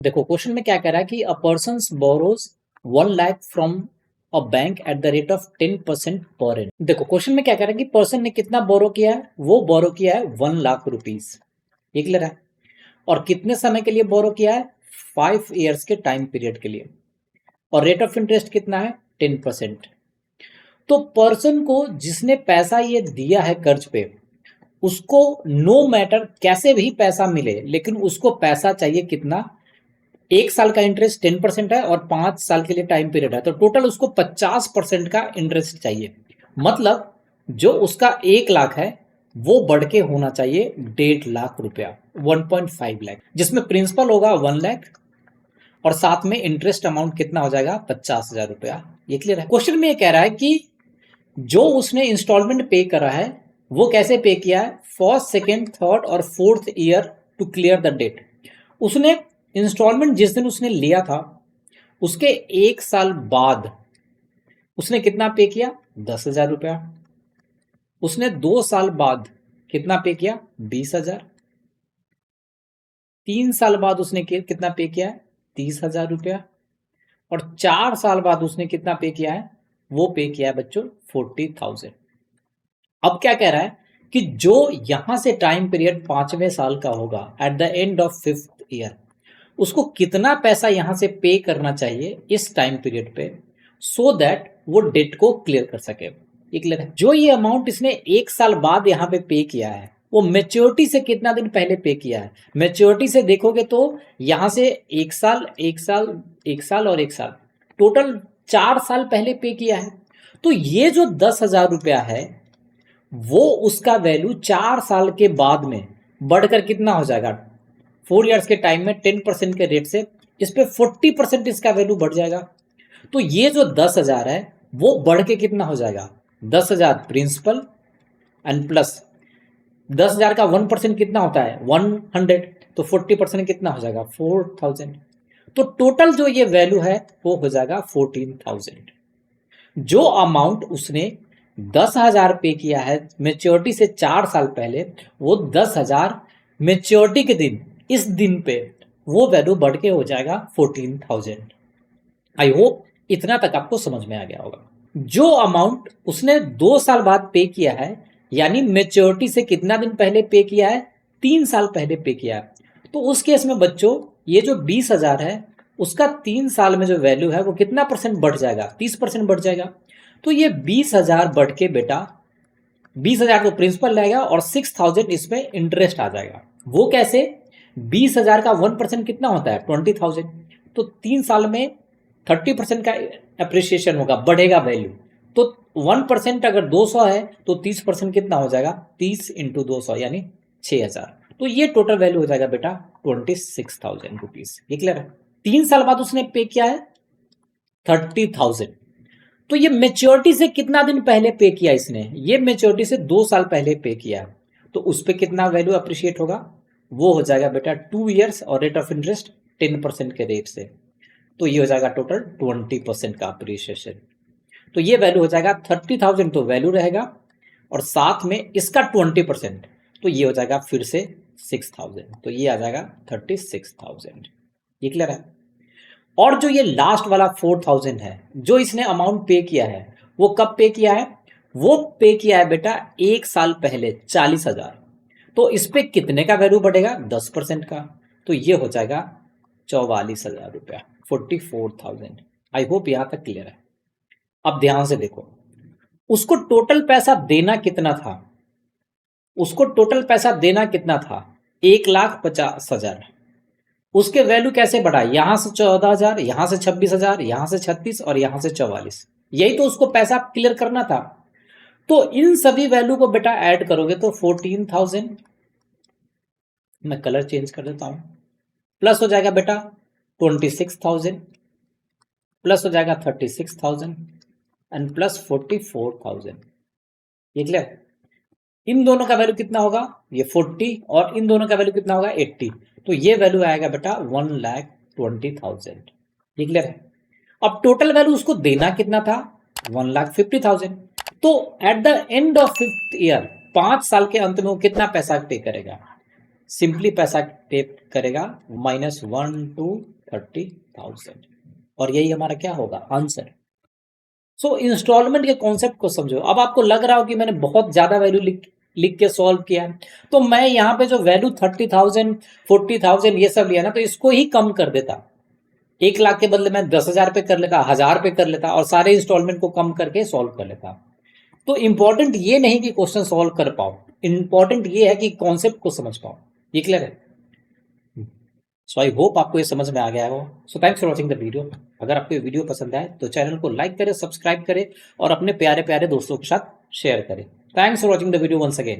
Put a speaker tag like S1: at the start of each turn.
S1: देखो क्वेश्चन में क्या कह रहा है कि a person borrows 1 lakh from a bank at the rate of 10% पर एन। देखो क्वेश्चन में क्या कह रहा है कि पर्सन ने कितना बोरो किया है, वो बोरो किया है 1 लाख रुपीज। ये क्लियर है। और कितने समय के लिए बोरो किया है? 5 ईयर्स के टाइम पीरियड के लिए। और रेट ऑफ इंटरेस्ट कितना है? 10%। तो पर्सन को जिसने पैसा ये दिया है कर्ज पे, उसको नो मैटर कैसे भी पैसा मिले, लेकिन उसको पैसा चाहिए कितना? 1 साल का इंटरेस्ट 10% है और 5 साल के लिए टाइम पीरियड है, तो टोटल उसको 50% का इंटरेस्ट चाहिए। मतलब जो उसका 1 लाख है वो बढ़ के होना चाहिए 1.5 लाख रुपया, 1.5 लाख, जिसमें प्रिंसिपल होगा 1 लाख और साथ में इंटरेस्ट अमाउंट कितना हो जाएगा? 50,000 रुपया। ये क्लियर है। क्वेश्चन में ये कह रहा है कि जो उसने इंस्टॉलमेंट पे करा है वो कैसे पे किया है? फर्स्ट, सेकेंड, थर्ड और fourth year to clear the date. उसने इंस्टॉलमेंट जिस दिन उसने लिया था उसके 1 साल बाद उसने कितना पे किया? 10,000 रुपया। उसने 2 साल बाद कितना पे किया? 20,000। 3 साल बाद उसने कितना पे किया है? 30,000 रुपया। और 4 साल बाद उसने कितना पे किया है? वो पे किया है बच्चों 40,000। अब क्या कह रहा है कि जो यहां से टाइम पीरियड 5वें साल का होगा, at the end of 5th year, उसको कितना पैसा यहां से पे करना चाहिए इस टाइम पीरियड पे, सो दैट वो डेट को क्लियर कर सके। ये क्लियर है। जो ये अमाउंट इसने 1 साल बाद यहाँ पे पे किया है वो मेच्योरिटी से कितना दिन पहले पे किया है? मेच्योरिटी से देखोगे तो यहां से 1 साल, 1 साल, 1 साल और 1 साल, टोटल 4 साल पहले पे किया है। तो ये जो 10,000 रुपया है वो उसका वैल्यू 4 साल के बाद में बढ़कर कितना हो जाएगा? 4 ईयर्स के टाइम में 10% के रेट से इस पे 40% इसका वैल्यू बढ़ जाएगा। तो ये जो 10,000 है वो बढ़ के कितना हो जाएगा? 10,000 प्रिंसिपल एंड प्लस 10,000 का 1% कितना होता है? 100। तो 40% कितना हो जाएगा? 4,000। तो टोटल जो ये वैल्यू है वो हो जाएगा 14,000। जो अमाउंट उसने 10,000 पे किया है मेच्योरिटी से 4 साल पहले, वो 10,000 मेच्योरिटी के दिन, इस दिन पे वो वैल्यू बढ़ के हो जाएगा 14,000। आई होप इतना तक आपको समझ में आ गया होगा। जो अमाउंट उसने 2 साल बाद पे किया है, यानी मेच्योरिटी से कितना दिन पहले पे किया है? 3 साल पहले पे किया है, तो उस केस में बच्चों ये जो 20,000 है उसका 3 साल में जो वैल्यू है वो कितना परसेंट बढ़ जाएगा? 30% बढ़ जाएगा। तो ये 20,000 बढ़ के बेटा 20,000 तो प्रिंसिपल रहेगा और 6,000 इसमें इंटरेस्ट आ जाएगा। वो कैसे? 20,000 का 1% कितना होता है? 20,000। तो 3 साल में 30% का अप्रिसिएशन होगा, बढ़ेगा वैल्यू। तो 1% अगर 200 है तो 30% कितना हो जाएगा? 30 इंटू 200 यानी 6,000। तो ये टोटल वैल्यू हो जाएगा बेटा 26,000 रुपीज। ये क्लियर है। 3 साल बाद उसने पे किया है 30,000। तो ये मेच्योरिटी से कितना दिन पहले पे किया इसने? ये मेच्योरिटी से 2 साल पहले पे किया है, तो उस पर कितना वैल्यू अप्रिशिएट होगा? वो हो जाएगा बेटा 2 ईयर्स और रेट ऑफ इंटरेस्ट 10% के रेट से। तो ये हो जाएगा टोटल 20% का अप्रिसिएशन। तो ये वैल्यू हो जाएगा 30,000, तो वैल्यू रहेगा और साथ में इसका 20%, तो ये हो जाएगा फिर से 6,000। तो ये आ जाएगा 36,000। ये क्लियर है। और जो ये लास्ट वाला 4,000 है जो इसने अमाउंट पे किया है, वो कब पे किया है? वो पे किया है बेटा 1 साल पहले 40,000। तो इस पे कितने का वैल्यू बढ़ेगा? 10% का। तो ये हो जाएगा 44,000 रुपया, 44,000। आई होप यहां तक क्लियर है। अब ध्यान से देखो, उसको टोटल पैसा देना कितना था? उसको टोटल पैसा देना कितना था? 1,50,000। उसके वैल्यू कैसे बढ़ा? यहां से 14,000, यहां से 26,000, यहां से 36 और यहां से 44। यही तो उसको पैसा क्लियर करना था। तो इन सभी वैल्यू को बेटा ऐड करोगे तो 14,000, मैं कलर चेंज कर देता हूं, प्लस हो जाएगा बेटा 26,000, प्लस हो जाएगा 36,000 एंड प्लस 44,000। ये क्लियर? इन दोनों का वैल्यू कितना होगा? ये 40 और इन दोनों का वैल्यू कितना होगा? 80। तो ये वैल्यू आएगा बेटा 1,20,000। ये क्लियर है। अब टोटल वैल्यू उसको देना कितना था? 1,50,000। तो at the end of 5th year, 5 साल के अंत में वो कितना पैसा पे करेगा? सिंपली पैसा पे करेगा -1 to 30,000 और यही हमारा क्या होगा आंसर। सो इंस्टॉलमेंट के कॉन्सेप्ट को समझो। अब आपको लग रहा हो कि मैंने बहुत ज्यादा वैल्यू लिख के सॉल्व किया है, तो मैं यहाँ पे जो वैल्यू 30,000 40,000 ये सब लिया ना, तो इसको ही कम कर देता। 1 लाख के बदले मैं 10,000 पे कर लेता, 1,000 पे कर लेता और सारे इंस्टॉलमेंट को कम करके सॉल्व कर लेता। तो इंपॉर्टेंट ये नहीं कि क्वेश्चन सॉल्व कर पाओ, इंपॉर्टेंट ये है कि कॉन्सेप्ट को समझ पाओ। ये क्लियर है? सो आई होप आपको ये समझ में आ गया हो। So thanks for watching the video. अगर आपको ये वीडियो पसंद आए तो चैनल को लाइक करें, सब्सक्राइब करें और अपने प्यारे प्यारे दोस्तों के साथ शेयर करें। Thanks for watching the video once again.